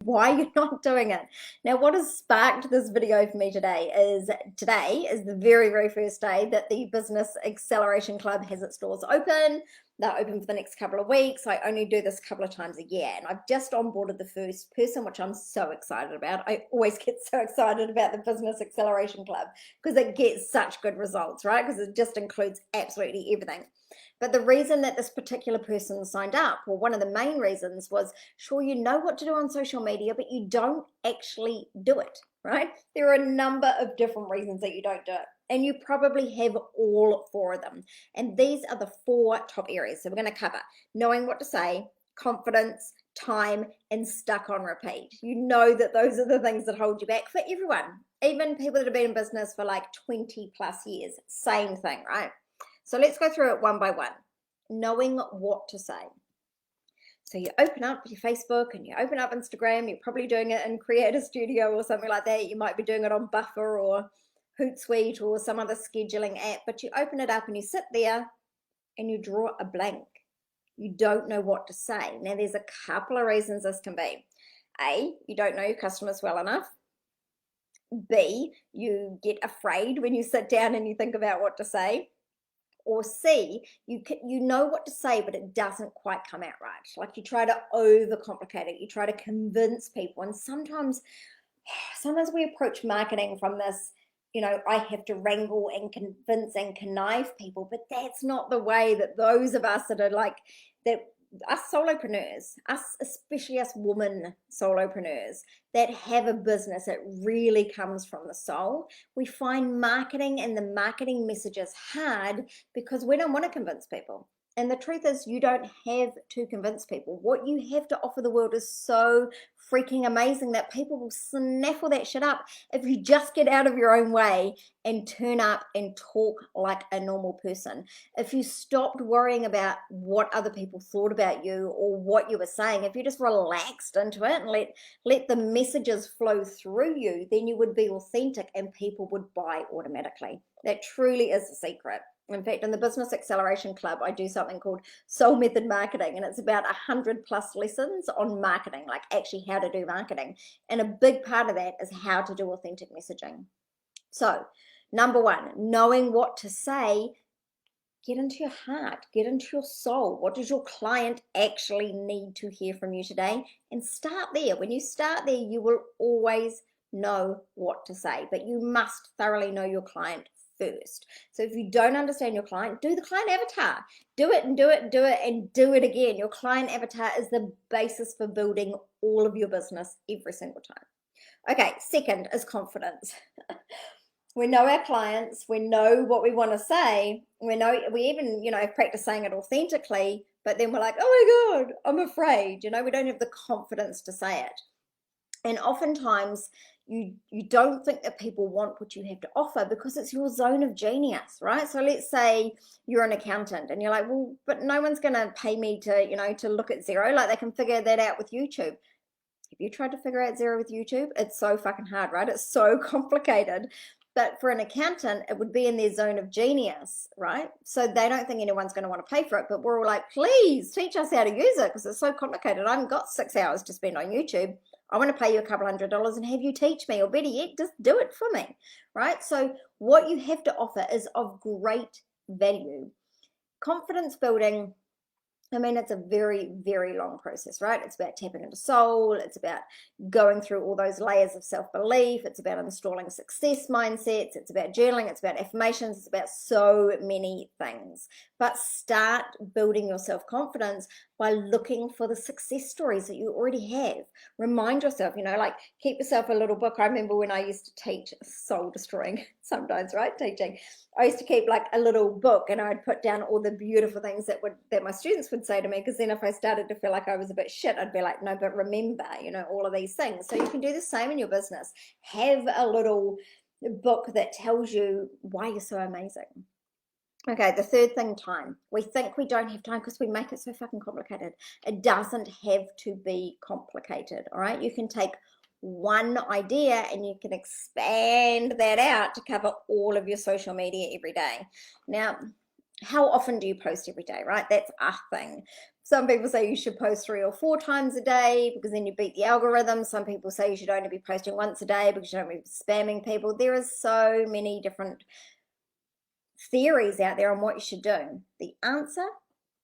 why you're not doing it. Now, what has sparked this video for me today is the very, very first day that the Business Acceleration Club has its doors open. They're open for the next couple of weeks. I only do this a couple of times a year, and I've just onboarded the first person, which I'm so excited about. I always get so excited about the Business Acceleration Club because it gets such good results, right? Because it just includes absolutely everything. But the reason that this particular person signed up, or one of the main reasons, was sure, you know what to do on social media, but you don't actually do it, right? There are a number of different reasons that you don't do it, and you probably have all four of them. And these are the four top areas. So we're going to cover knowing what to say, confidence, time, and stuck on repeat. You know that those are the things that hold you back for everyone, even people that have been in business for like 20 plus years. Same thing, right? So let's go through it one by one. Knowing what to say. So you open up your Facebook and you open up Instagram. You're probably doing it in Creator Studio or something like that. You might be doing it on Buffer or Hootsuite or some other scheduling app, but you open it up and you sit there and you draw a blank. You don't know what to say. Now, there's a couple of reasons this can be. A, you don't know your customers well enough. B, you get afraid when you sit down and you think about what to say. Or C, you know what to say, but it doesn't quite come out right. Like you try to overcomplicate it. You try to convince people. And sometimes we approach marketing from this, I have to wrangle and convince and connive people, but that's not the way that those of us that are like that, us solopreneurs, especially us women solopreneurs that have a business that really comes from the soul, we find marketing and the marketing messages hard because we don't want to convince people. And the truth is, you don't have to convince people. What you have to offer the world is so freaking amazing that people will snaffle that shit up if you just get out of your own way and turn up and talk like a normal person. If you stopped worrying about what other people thought about you or what you were saying, if you just relaxed into it and let the messages flow through you, then you would be authentic and people would buy automatically. That truly is the secret. In fact, in the Business Acceleration Club, I do something called Soul Method Marketing, and it's about 100 plus lessons on marketing, like actually how to do marketing. And a big part of that is how to do authentic messaging. So, number one, knowing what to say. Get into your heart, get into your soul. What does your client actually need to hear from you today? And start there. When you start there, you will always know what to say, but you must thoroughly know your client first. So if you don't understand your client, do the client avatar. Do it and do it and do it and do it again. Your client avatar is the basis for building all of your business every single time. Okay, second is confidence. We know our clients, we know what we want to say, we even, practice saying it authentically, but then we're like, oh my God, I'm afraid, we don't have the confidence to say it. And oftentimes you don't think that people want what you have to offer because it's your zone of genius, right? So let's say you're an accountant and you're like, well, but no one's going to pay me to, to look at Xero. Like they can figure that out with YouTube. Have you tried to figure out Xero with YouTube? It's so fucking hard, right? It's so complicated. But for an accountant, it would be in their zone of genius, right? So they don't think anyone's going to want to pay for it. But we're all like, please teach us how to use it because it's so complicated. I haven't got 6 hours to spend on YouTube. I want to pay you a couple $100 and have you teach me, or better yet, just do it for me, right? So what you have to offer is of great value. Confidence building, it's a very, very long process, right? It's about tapping into soul. It's about going through all those layers of self-belief. It's about installing success mindsets. It's about journaling. It's about affirmations. It's about so many things. But start building your self-confidence by looking for the success stories that you already have. Remind yourself, keep yourself a little book. I remember when I used to teach, soul destroying sometimes, right? Teaching. I used to keep like a little book and I'd put down all the beautiful things that my students would say to me, because then if I started to feel like I was a bit shit, I'd be like, no, but remember, all of these things. So you can do the same in your business. Have a little book that tells you why you're so amazing. Okay, the third thing, time. We think we don't have time because we make it so fucking complicated. It doesn't have to be complicated, all right? You can take one idea and you can expand that out to cover all of your social media every day. Now, How often do you post every day, right? That's a thing. Some people say you should post 3 or 4 times a day because then you beat the algorithm. Some people say you should only be posting once a day because you don't be spamming people. There are so many different theories out there on what you should do. The answer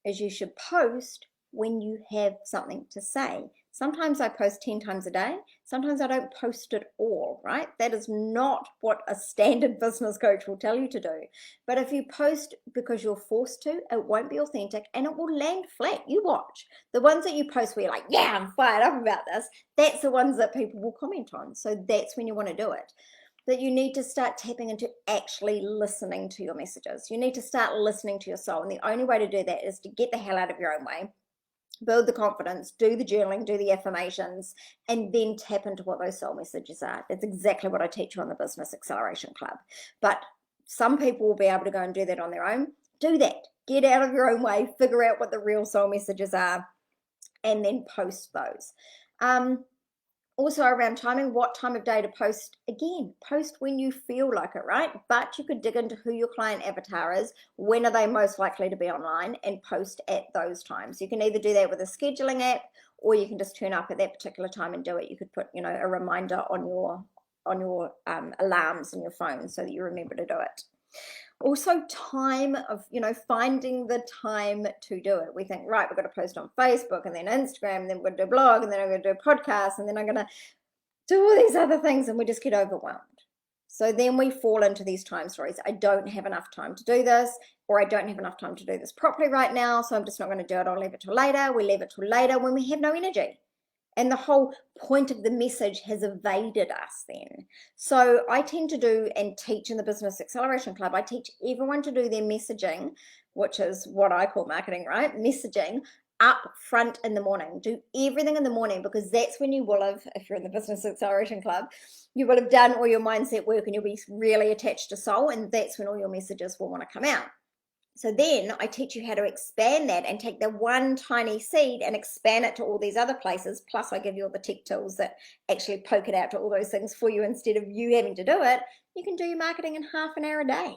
is you should post when you have something to say. Sometimes I post 10 times a day. Sometimes I don't post at all, right? That is not what a standard business coach will tell you to do. But if you post because you're forced to, it won't be authentic and it will land flat. You watch. The ones that you post where you're like, yeah, I'm fired up about this, that's the ones that people will comment on. So that's when you want to do it. That you need to start tapping into actually listening to your messages. You need to start listening to your soul. And the only way to do that is to get the hell out of your own way, build the confidence, do the journaling, do the affirmations, and then tap into what those soul messages are. That's exactly what I teach you on the Business Acceleration Club. But some people will be able to go and do that on their own. Do that. Get out of your own way, figure out what the real soul messages are, and then post those. Also around timing, what time of day to post. Again, post when you feel like it, right? But you could dig into who your client avatar is, when are they most likely to be online, and post at those times. You can either do that with a scheduling app, or you can just turn up at that particular time and do it. You could put, a reminder on your alarms on your phone so that you remember to do it. Also time of, finding the time to do it. We think, right, we've got to post on Facebook and then Instagram, and then we're going to do a blog, and then I'm going to do a podcast, and then I'm going to do all these other things, and we just get overwhelmed. So then we fall into these time stories. I don't have enough time to do this, or I don't have enough time to do this properly right now, so I'm just not going to do it. I'll leave it till later. We leave it till later when we have no energy. And the whole point of the message has evaded us then. So I tend to do and teach in the Business Acceleration Club, I teach everyone to do their messaging, which is what I call marketing, right? Messaging up front in the morning. Do everything in the morning, because that's when you will have, if you're in the Business Acceleration Club, you will have done all your mindset work and you'll be really attached to soul, and that's when all your messages will want to come out. So then I teach you how to expand that and take the one tiny seed and expand it to all these other places. Plus I give you all the tech tools that actually poke it out to all those things for you instead of you having to do it. You can do your marketing in half an hour a day.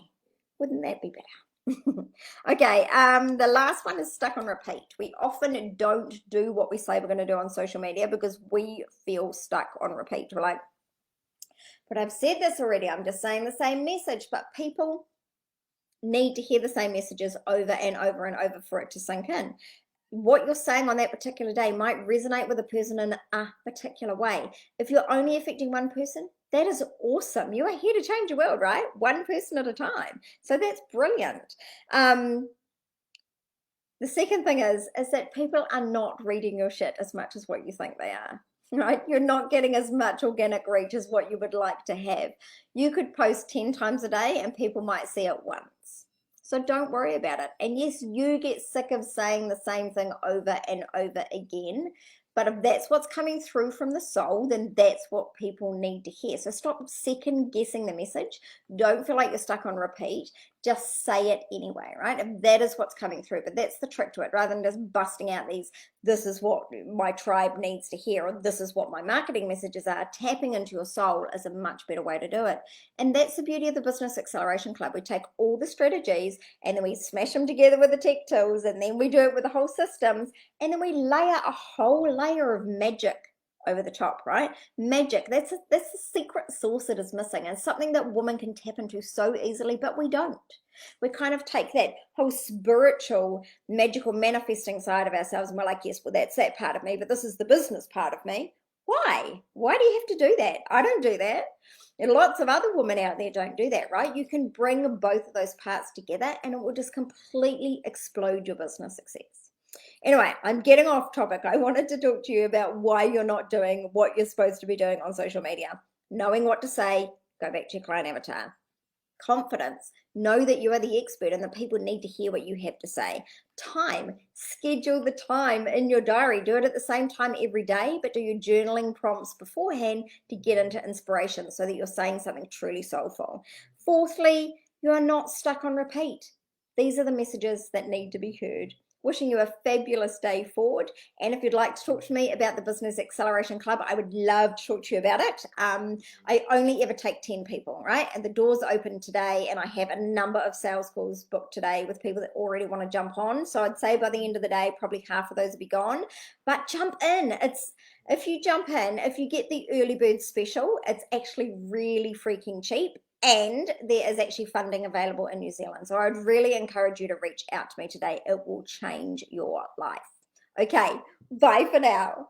Wouldn't that be better? Okay, the last one is stuck on repeat. We often don't do what we say we're going to do on social media because we feel stuck on repeat. We're like, but I've said this already. I'm just saying the same message, but people need to hear the same messages over and over and over for it to sink in. What you're saying on that particular day might resonate with a person in a particular way. If you're only affecting one person, that is awesome. You are here to change the world, right? One person at a time. So that's brilliant. The second thing is that people are not reading your shit as much as what you think they are. Right? You're not getting as much organic reach as what you would like to have. You could post 10 times a day and people might see it once. So don't worry about it. And yes, you get sick of saying the same thing over and over again. But if that's what's coming through from the soul, then that's what people need to hear. So stop second guessing the message. Don't feel like you're stuck on repeat. Just say it anyway, right? If that is what's coming through. But that's the trick to it. Rather than just busting out these, this is what my tribe needs to hear, or this is what my marketing messages are, tapping into your soul is a much better way to do it. And that's the beauty of the Business Acceleration Club. We take all the strategies and then we smash them together with the tech tools, and then we do it with the whole systems, and then we layer a whole layer of magic over the top, right? Magic, that's the secret sauce that is missing, and something that women can tap into so easily, but we don't. We kind of take that whole spiritual, magical, manifesting side of ourselves, and we're like, yes, well, that's that part of me, but this is the business part of me. Why? Why do you have to do that? I don't do that. And lots of other women out there don't do that, right? You can bring both of those parts together and it will just completely explode your business success. Anyway, I'm getting off topic. I wanted to talk to you about why you're not doing what you're supposed to be doing on social media. Knowing what to say, go back to your client avatar. Confidence, know that you are the expert and the people need to hear what you have to say. Time, schedule the time in your diary. Do it at the same time every day, but do your journaling prompts beforehand to get into inspiration so that you're saying something truly soulful. Fourthly, you are not stuck on repeat. These are the messages that need to be heard. Wishing you a fabulous day forward. And if you'd like to talk to me about the Business Acceleration Club, I would love to talk to you about it. I only ever take 10 people, right? And the doors open today, and I have a number of sales calls booked today with people that already want to jump on. So I'd say by the end of the day, probably half of those will be gone. But jump in. If you jump in, if you get the early bird special, it's actually really freaking cheap. And there is actually funding available in New Zealand. So I'd really encourage you to reach out to me today. It will change your life. Okay, bye for now.